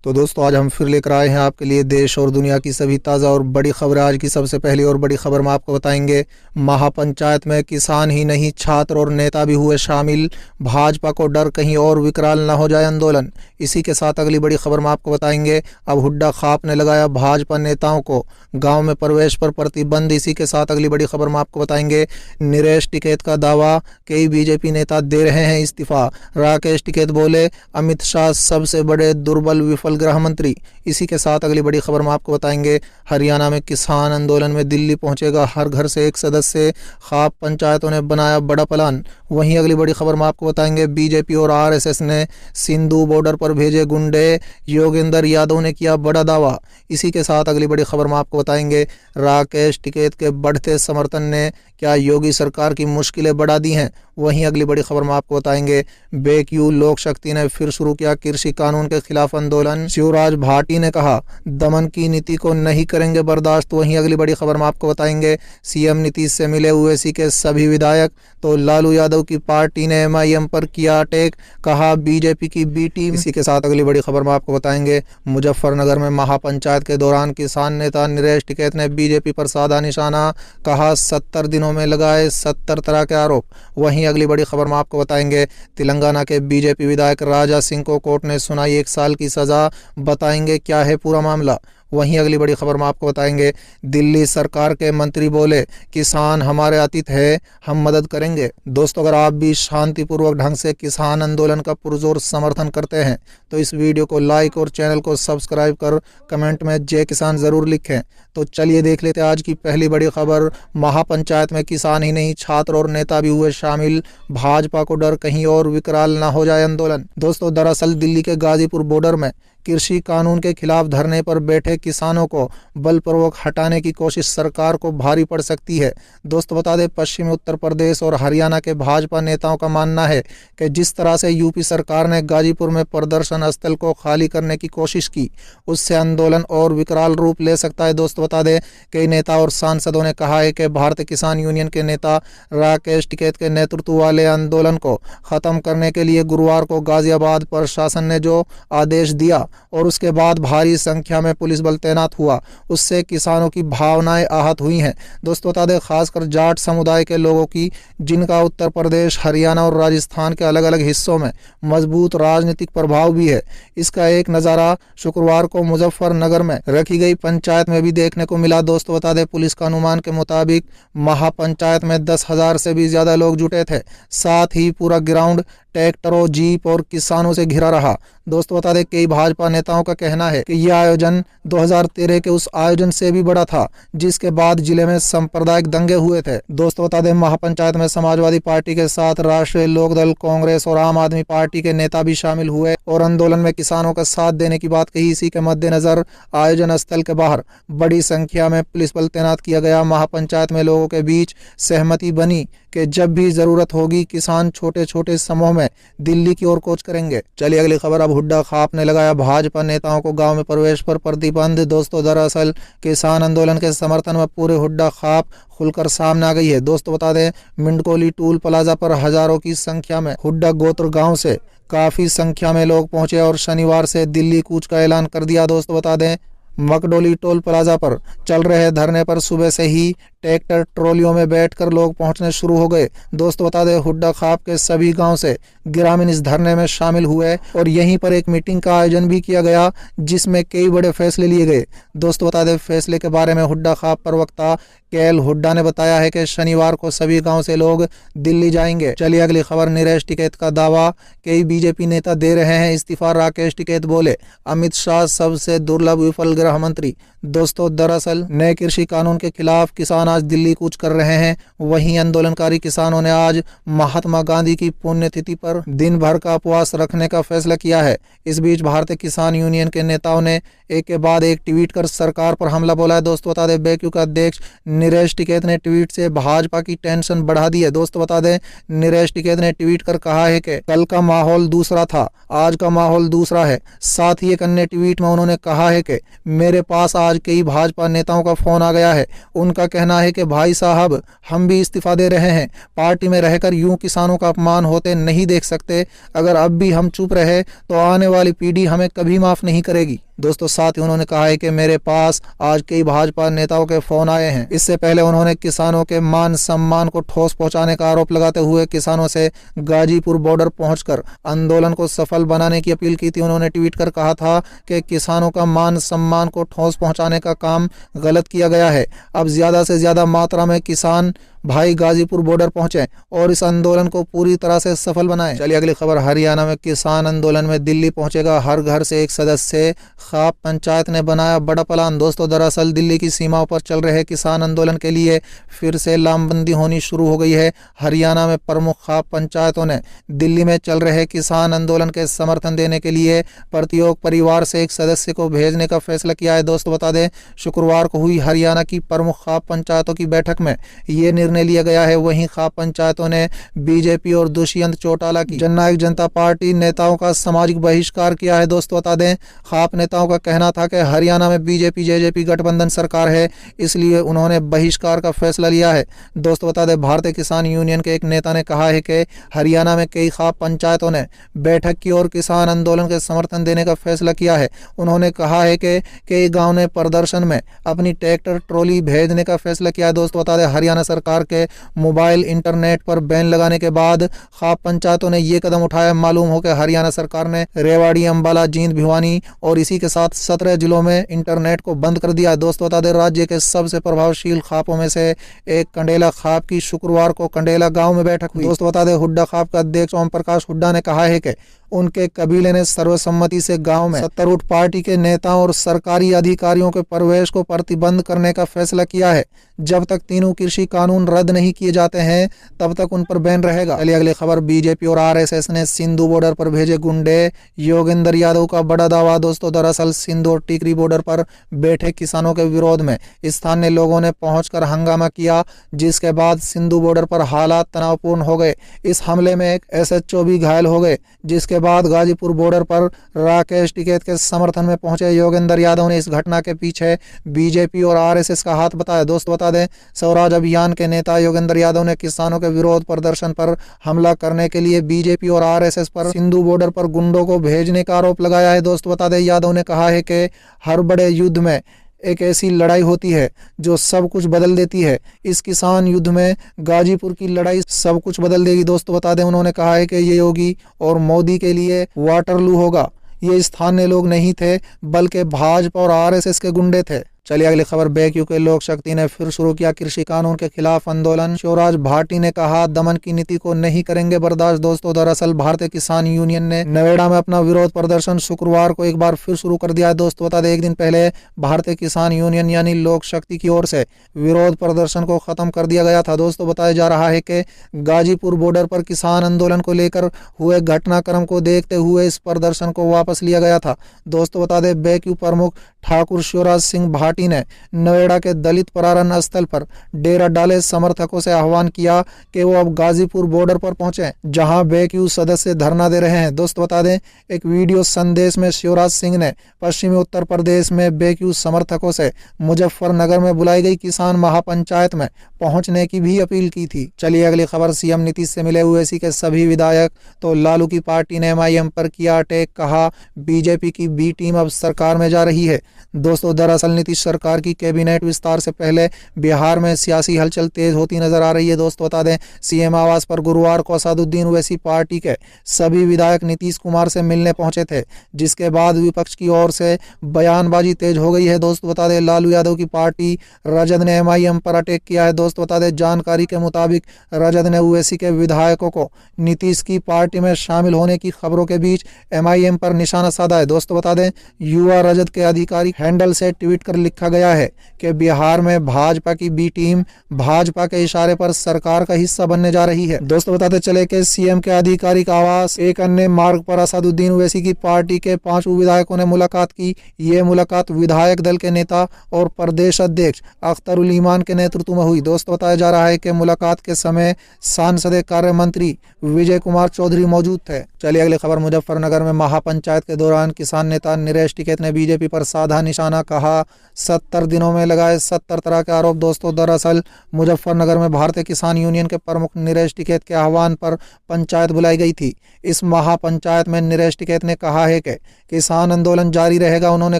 तो दोस्तों आज हम फिर लेकर आए हैं आपके लिए देश और दुनिया की सभी ताज़ा और बड़ी खबरें। आज की सबसे पहली और बड़ी खबर में आपको बताएंगे, महापंचायत में किसान ही नहीं छात्र और नेता भी हुए शामिल। भाजपा को डर कहीं और विकराल न हो जाए आंदोलन। इसी के साथ अगली बड़ी खबर में आपको बताएंगे, अब हुड्डा खाप ने लगाया भाजपा नेताओं को गाँव में प्रवेश पर प्रतिबंध। इसी के साथ अगली बड़ी खबर में आपको बताएंगे, नीरज टिकैत का दावा, कई बीजेपी नेता दे रहे हैं इस्तीफा। राकेश टिकैत बोले, अमित शाह सबसे बड़े दुर्बल विफल गृह मंत्री। इसी के साथ अगली बड़ी खबर में आपको बताएंगे, हरियाणा में किसान आंदोलन में दिल्ली पहुंचेगा हर घर से एक सदस्य, खाप पंचायतों ने बनाया बड़ा प्लान। वहीं अगली बड़ी खबर में आपको बताएंगे, बीजेपी और आरएसएस ने सिंधु बॉर्डर पर भेजे गुंडे, योगेंद्र यादव ने किया बड़ा दावा। इसी के साथ अगली बड़ी खबर में आपको बताएंगे, राकेश टिकैत के बढ़ते समर्थन ने क्या योगी सरकार की मुश्किलें बढ़ा दी हैं। वहीं अगली बड़ी खबर में आपको बताएंगे, बेक्यू लोक शक्ति ने फिर शुरू किया कृषि कानून के खिलाफ आंदोलन। शिवराज भाटी ने कहा, दमन की नीति को नहीं करेंगे बर्दाश्त। वहीं अगली बड़ी खबर में आपको बताएंगे, सीएम नीतीश से मिले ओवैसी के सभी विधायक, तो लालू यादव की पार्टी ने एमआईएम पर किया अटैक, कहा बीजेपी की बी टीम। इसी के साथ अगली बड़ी खबर में आपको बताएंगे, मुजफ्फरनगर में महापंचायत के दौरान किसान नेता नीरज टिकैत ने बीजेपी पर साधा निशाना, कहा 70 दिनों में लगाए 70 तरह के आरोप। वहीं अगली बड़ी खबर में आपको बताएंगे, तेलंगाना के बीजेपी विधायक राजा सिंह को कोर्ट ने सुनाई 1 साल की सजा। बताएंगे क्या है पूरा मामला। वहीं अगली बड़ी खबर में आपको बताएंगे, दिल्ली सरकार के मंत्री बोले, किसान हमारे अतिथि है, हम मदद करेंगे। दोस्तों अगर आप भी शांतिपूर्वक ढंग से किसान आंदोलन का पुरजोर समर्थन करते हैं तो इस वीडियो को लाइक और चैनल को सब्सक्राइब कर कमेंट में जय किसान ज़रूर लिखें। तो चलिए देख लेते हैं आज की पहली बड़ी खबर। महापंचायत में किसान ही नहीं छात्र और नेता भी हुए शामिल। भाजपा को डर कहीं और विकराल न हो जाए आंदोलन। दोस्तों दरअसल दिल्ली के गाजीपुर बॉर्डर में कृषि कानून के खिलाफ धरने पर बैठे किसानों को बलपूर्वक हटाने की कोशिश सरकार को भारी पड़ सकती है। दोस्तों बता दें, पश्चिमी उत्तर प्रदेश और हरियाणा के भाजपा नेताओं का मानना है कि जिस तरह से यूपी सरकार ने गाजीपुर में प्रदर्शन स्थल को खाली करने की कोशिश की, उससे आंदोलन और विकराल रूप ले सकता है। दोस्तों बता दें, कई नेता और सांसदों ने कहा है कि भारतीय किसान यूनियन के नेता राकेश टिकैत के नेतृत्व वाले आंदोलन को खत्म करने के लिए गुरुवार को गाजियाबाद प्रशासन ने जो आदेश दिया और उसके बाद भारी संख्या में पुलिस बल तैनात हुआ, उससे किसानों की भावनाएं आहत हुई हैं। दोस्तों बता दें, खासकर जाट समुदाय के लोगों की, जिनका उत्तर प्रदेश, हरियाणा और राजस्थान के अलग अलग हिस्सों में मजबूत राजनीतिक प्रभाव भी है। इसका एक नज़ारा शुक्रवार को मुजफ्फरनगर में रखी गई पंचायत में भी देखने को मिला। दोस्तों बता दें, पुलिस का अनुमान के मुताबिक महापंचायत में 10,000 से भी ज्यादा लोग जुटे थे। साथ ही पूरा ग्राउंड ट्रैक्टरों, जीप और किसानों से घिरा रहा। दोस्तों बता दें, कई भाजपा नेताओं का कहना है कि यह आयोजन 2013 के उस आयोजन से भी बड़ा था जिसके बाद जिले में सांप्रदायिक दंगे हुए थे। दोस्तों बता दें, महापंचायत में समाजवादी पार्टी के साथ राष्ट्रीय लोकदल, कांग्रेस और आम आदमी पार्टी के नेता भी शामिल हुए और आंदोलन में किसानों का साथ देने की बात कही। इसी के मद्देनजर आयोजन स्थल के बाहर बड़ी संख्या में पुलिस बल तैनात किया गया। महापंचायत में लोगों के बीच सहमति बनी कि जब भी जरूरत होगी किसान छोटे छोटे समूह में दिल्ली की ओर कूच करेंगे। चलिए अगली खबर। अब हुड्डा खाप ने लगाया भाजपा नेताओं को गांव में प्रवेश पर प्रतिबंध। दोस्तों दरअसल किसान आंदोलन के समर्थन में पूरे हुड्डा खाप खुलकर सामने आ गई है। दोस्तों बता दें, मिंडकोली टूल प्लाजा पर हजारों की संख्या में हुड्डा गोत्र गांव से काफी संख्या में लोग पहुंचे और शनिवार से दिल्ली कूच का ऐलान कर दिया। दोस्तों बता दें, मकडोली टोल प्लाजा पर चल रहे धरने पर सुबह से ही ट्रैक्टर ट्रॉलियों में बैठकर लोग पहुंचने शुरू हो गए। दोस्तों बता दें, हुड्डा खाप के सभी गांव से ग्रामीण इस धरने में शामिल हुए और यहीं पर एक मीटिंग का आयोजन भी किया गया जिसमें कई बड़े फैसले लिए गए। दोस्तों बता दें, फैसले के बारे में हुड्डा खाप प्रवक्ता केएल हुड्डा ने बताया है कि शनिवार को सभी गांव से लोग दिल्ली जाएंगे। चलिए अगली खबर। नीरज टिकैत का दावा, कई बीजेपी नेता दे रहे हैं इस्तीफा। राकेश टिकैत बोले, अमित शाह सबसे दुर्लभ विफल गृह मंत्री। दोस्तों दरअसल नए कृषि कानून के खिलाफ किसान आज दिल्ली कूच कर रहे हैं। वहीं आंदोलनकारी किसानों ने आज महात्मा गांधी की पुण्यतिथि पर दिन भर का उपवास रखने का फैसला किया है। इस बीच भारतीय किसान यूनियन के नेताओं ने एक के बाद एक ट्वीट कर सरकार पर हमला बोला है। दोस्तों बता दें, बेक्यू का अध्यक्ष नीरज टिकैत ने ट्वीट से भाजपा की टेंशन बढ़ा दी है। दोस्तों बता दें, नीरज टिकैत ने ट्वीट कर कहा है कि कल का माहौल दूसरा था, आज का माहौल दूसरा है। साथ ही एक अन्य ट्वीट में उन्होंने कहा है कि मेरे पास आज कई भाजपा नेताओं का फोन आ गया है। उनका कहना है कि भाई साहब, हम भी इस्तीफा दे रहे हैं। पार्टी में रहकर यूं किसानों का अपमान होते नहीं देख सकते। अगर अब भी हम चुप रहे तो आने वाली पीढ़ी हमें कभी माफ नहीं करेगी। दोस्तों, साथ ही उन्होंने कहा है कि मेरे पास आज कई भाजपा नेताओं के फोन आए हैं। इससे पहले उन्होंने किसानों के मान सम्मान को ठोस पहुंचाने का आरोप लगाते हुए किसानों से गाजीपुर बॉर्डर पहुंचकर आंदोलन को सफल बनाने की अपील की थी। उन्होंने ट्वीट कर कहा था कि किसानों का मान सम्मान को ठोस पहुंचाने का काम गलत किया गया है। अब ज्यादा से ज्यादा मात्रा में किसान भाई गाजीपुर बॉर्डर पहुंचे और इस आंदोलन को पूरी तरह से सफल बनाएं। चलिए अगली खबर। हरियाणा में किसान आंदोलन में दिल्ली पहुंचेगा हर घर से एक सदस्य। खाप पंचायत ने बनाया बड़ा प्लान। दोस्तों, दरअसल दिल्ली की सीमाओं पर चल रहे किसान आंदोलन के लिए फिर से लामबंदी होनी शुरू हो गई है। हरियाणा में प्रमुख खाप पंचायतों ने दिल्ली में चल रहे किसान आंदोलन के समर्थन देने के लिए प्रत्येक परिवार से एक सदस्य को भेजने का फैसला किया है। दोस्तों, बता दें, शुक्रवार को हुई हरियाणा की प्रमुख खाप पंचायतों की बैठक में ये निर्णय लिया गया है। वहीं खाप पंचायतों ने बीजेपी और दुष्यंत चौटाला की जननायक जनता पार्टी नेताओं का सामाजिक बहिष्कार किया है। दोस्तों, बता दें, खाप नेताओं का कहना था कि हरियाणा में बीजेपी जेजेपी गठबंधन सरकार है, इसलिए उन्होंने बहिष्कार का फैसला लिया है। दोस्तों, बता दें, भारतीय किसान यूनियन के एक नेता ने कहा है कि हरियाणा में कई खाप पंचायतों ने बैठक की और किसान आंदोलन के समर्थन देने का फैसला किया है। उन्होंने कहा है कि कई गाँव ने प्रदर्शन में अपनी ट्रैक्टर ट्रॉली भेजने का फैसला किया है। दोस्तों, बता दें, हरियाणा सरकार के मोबाइल इंटरनेट पर बैन लगाने के बाद खाप पंचायतों ने ये कदम उठाया। मालूम हो कि हरियाणा सरकार ने रेवाड़ी, अंबाला, जींद, भिवानी और इसी के साथ 17 जिलों में इंटरनेट को बंद कर दिया। दोस्तों, बता दें, राज्य के सबसे प्रभावशील खापों में से एक कंडेला खाप की शुक्रवार को कंडेला गांव में बैठक हुई। दोस्तों, बता दें, हुड्डा खाप का अध्यक्ष ओम प्रकाश हुड्डा ने कहा है कि उनके कबीले ने सर्वसम्मति से गांव में सत्तारूढ़ पार्टी के नेताओं और सरकारी अधिकारियों के प्रवेश को प्रतिबंध करने का फैसला किया है। जब तक तीनों कृषि कानून रद्द नहीं किए जाते हैं तब तक उन पर बैन रहेगा। चलिए अगली खबर। बीजेपी और आरएसएस ने सिंधु बॉर्डर पर भेजे गुंडे। योगेंद्र यादव का बड़ा दावा। दोस्तों, दरअसल सिंधु और टिकरी बॉर्डर पर बैठे किसानों के विरोध में स्थानीय लोगों ने पहुंचकर हंगामा किया, जिसके बाद सिंधु बॉर्डर पर हालात तनावपूर्ण हो गए। इस हमले में एक एसएचओ भी घायल हो गए, जिसके बाद गाजीपुर बॉर्डर पर राकेश टिकैत के समर्थन में पहुंचे योगेंद्र यादव ने इस घटना के पीछे बीजेपी और आरएसएस का हाथ बताया। दोस्तों, बता दें, स्वराज अभियान के नेता योगेंद्र यादव ने किसानों के विरोध प्रदर्शन पर हमला करने के लिए बीजेपी और आरएसएस पर सिंधु बॉर्डर पर गुंडों को भेजने का आरोप लगाया है। दोस्तों, बता दें, यादव ने कहा है कि हर बड़े युद्ध में एक ऐसी लड़ाई होती है जो सब कुछ बदल देती है। इस किसान युद्ध में गाजीपुर की लड़ाई सब कुछ बदल देगी। दोस्तों, बता दें, उन्होंने कहा है कि ये योगी और मोदी के लिए वाटरलू होगा। ये स्थानीय लोग नहीं थे बल्कि भाजपा और आरएसएस के गुंडे थे। चलिए अगली खबर। बेक्यू के लोक शक्ति ने फिर शुरू किया कृषि कानून के खिलाफ आंदोलन। शिवराज भाटी ने कहा, दमन की नीति को नहीं करेंगे बर्दाश्त। दोस्तों, दरअसल भारतीय किसान यूनियन ने नोएडा में अपना विरोध प्रदर्शन शुक्रवार को एक बार फिर शुरू कर दिया है। दोस्तों, बता दें, एक दिन पहले भारतीय किसान यूनियन यानी लोक शक्ति की ओर से विरोध प्रदर्शन को खत्म कर दिया गया था। दोस्तों, बताया जा रहा है कि गाजीपुर बॉर्डर पर किसान आंदोलन को लेकर हुए घटनाक्रम को देखते हुए इस प्रदर्शन को वापस लिया गया था। दोस्तों, बता दें, बेक्यू प्रमुख ठाकुर शिवराज सिंह भाटी ने नोएडा के दलित परारण स्थल पर डेरा डाले समर्थकों से आह्वान किया कि वो अब गाजीपुर बॉर्डर पर पहुंचे, जहां बेक्यू सदस्य धरना दे रहे हैं। दोस्तों, बता दें, एक वीडियो संदेश में शिवराज सिंह ने पश्चिमी उत्तर प्रदेश में बेक्यू समर्थकों से मुजफ्फरनगर में बुलाई गई किसान महापंचायत में पहुंचने की भी अपील की थी। चलिए अगली खबर। सीएम नीतीश से मिले ओवैसी के सभी विधायक। तो लालू की पार्टी ने एमआईएम पर किया अटैक। कहा, बीजेपी की बी टीम अब सरकार में जा रही है। दोस्तों, दरअसल नीतीश सरकार की कैबिनेट विस्तार से पहले बिहार में सियासी हलचल तेज होती नजर आ रही है। दोस्तों, बता दें, सीएम आवास पर गुरुवार को असदुद्दीन ओवैसी पार्टी के सभी विधायक नीतीश कुमार से मिलने पहुंचे थे, जिसके बाद विपक्ष की ओर से बयानबाजी तेज हो गई है। दोस्तों, बता दें, लालू यादव की पार्टी रजद ने एमआईएम पर अटैक किया है। दोस्तों, बता दें, जानकारी के मुताबिक रजद ने ओवैसी के विधायकों को नीतीश की पार्टी में शामिल होने की खबरों के बीच एमआईएम पर निशाना साधा है। दोस्तों, बता दें, युवा रजद के आधिकारिक हैंडल से ट्वीट कर लिखा गया है कि बिहार में भाजपा की बी टीम भाजपा के इशारे पर सरकार का हिस्सा बनने जा रही है। दोस्तों, बताते चले कि सीएम के आधिकारिक आवास एक अन्य मार्ग पर असदुद्दीन ओवैसी की पार्टी के 5 विधायकों ने मुलाकात की। ये मुलाकात विधायक दल के नेता और प्रदेश अध्यक्ष अख्तरुल ईमान के नेतृत्व में हुई। दोस्तों, बताया जा रहा है कि मुलाकात के समय सांसदीय कार्य मंत्री विजय कुमार चौधरी मौजूद थे। चलिए अगली खबर। मुजफ्फरनगर में महापंचायत के दौरान किसान नेता नरेश टिकैत ने बीजेपी पर साधा निशाना। कहा, 70 दिनों में लगाए 70 तरह के आरोप। दोस्तों, दरअसल मुजफ्फरनगर में भारतीय किसान यूनियन के प्रमुख नरेश टिकैत के आह्वान पर पंचायत बुलाई गई थी। इस महापंचायत में नरेश टिकैत ने कहा है कि किसान आंदोलन जारी रहेगा। उन्होंने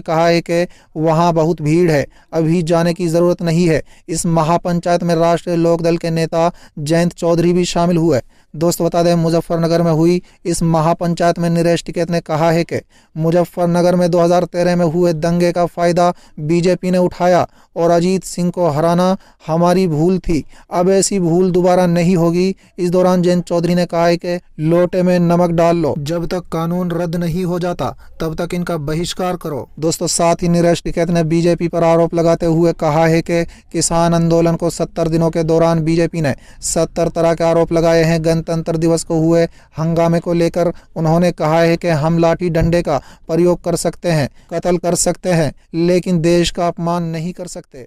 कहा है कि वहां बहुत भीड़ है, अभी जाने की जरूरत नहीं है। इस महापंचायत में राष्ट्रीय लोकदल के नेता जयंत चौधरी भी शामिल हुए। दोस्तों, बता दें, मुजफ्फरनगर में हुई इस महापंचायत में नरेश टिकैत ने कहा है कि मुजफ्फरनगर में 2013 में हुए दंगे का फायदा बीजेपी ने उठाया और अजीत सिंह को हराना हमारी भूल थी। अब ऐसी भूल दोबारा नहीं होगी। इस दौरान जयंत चौधरी ने कहा है कि लोटे में नमक डाल लो, जब तक कानून रद्द नहीं हो जाता तब तक इनका बहिष्कार करो। दोस्तों, साथ ही नरेश टिकैत ने बीजेपी पर आरोप लगाते हुए कहा है कि किसान आंदोलन को 70 दिनों के दौरान बीजेपी ने 70 तरह के आरोप लगाए हैं। गणतंत्र दिवस को हुए हंगामे को लेकर उन्होंने कहा है कि हम लाठी डंडे का प्रयोग कर सकते हैं, कत्ल कर सकते हैं, लेकिन देश का अपमान नहीं कर सकते।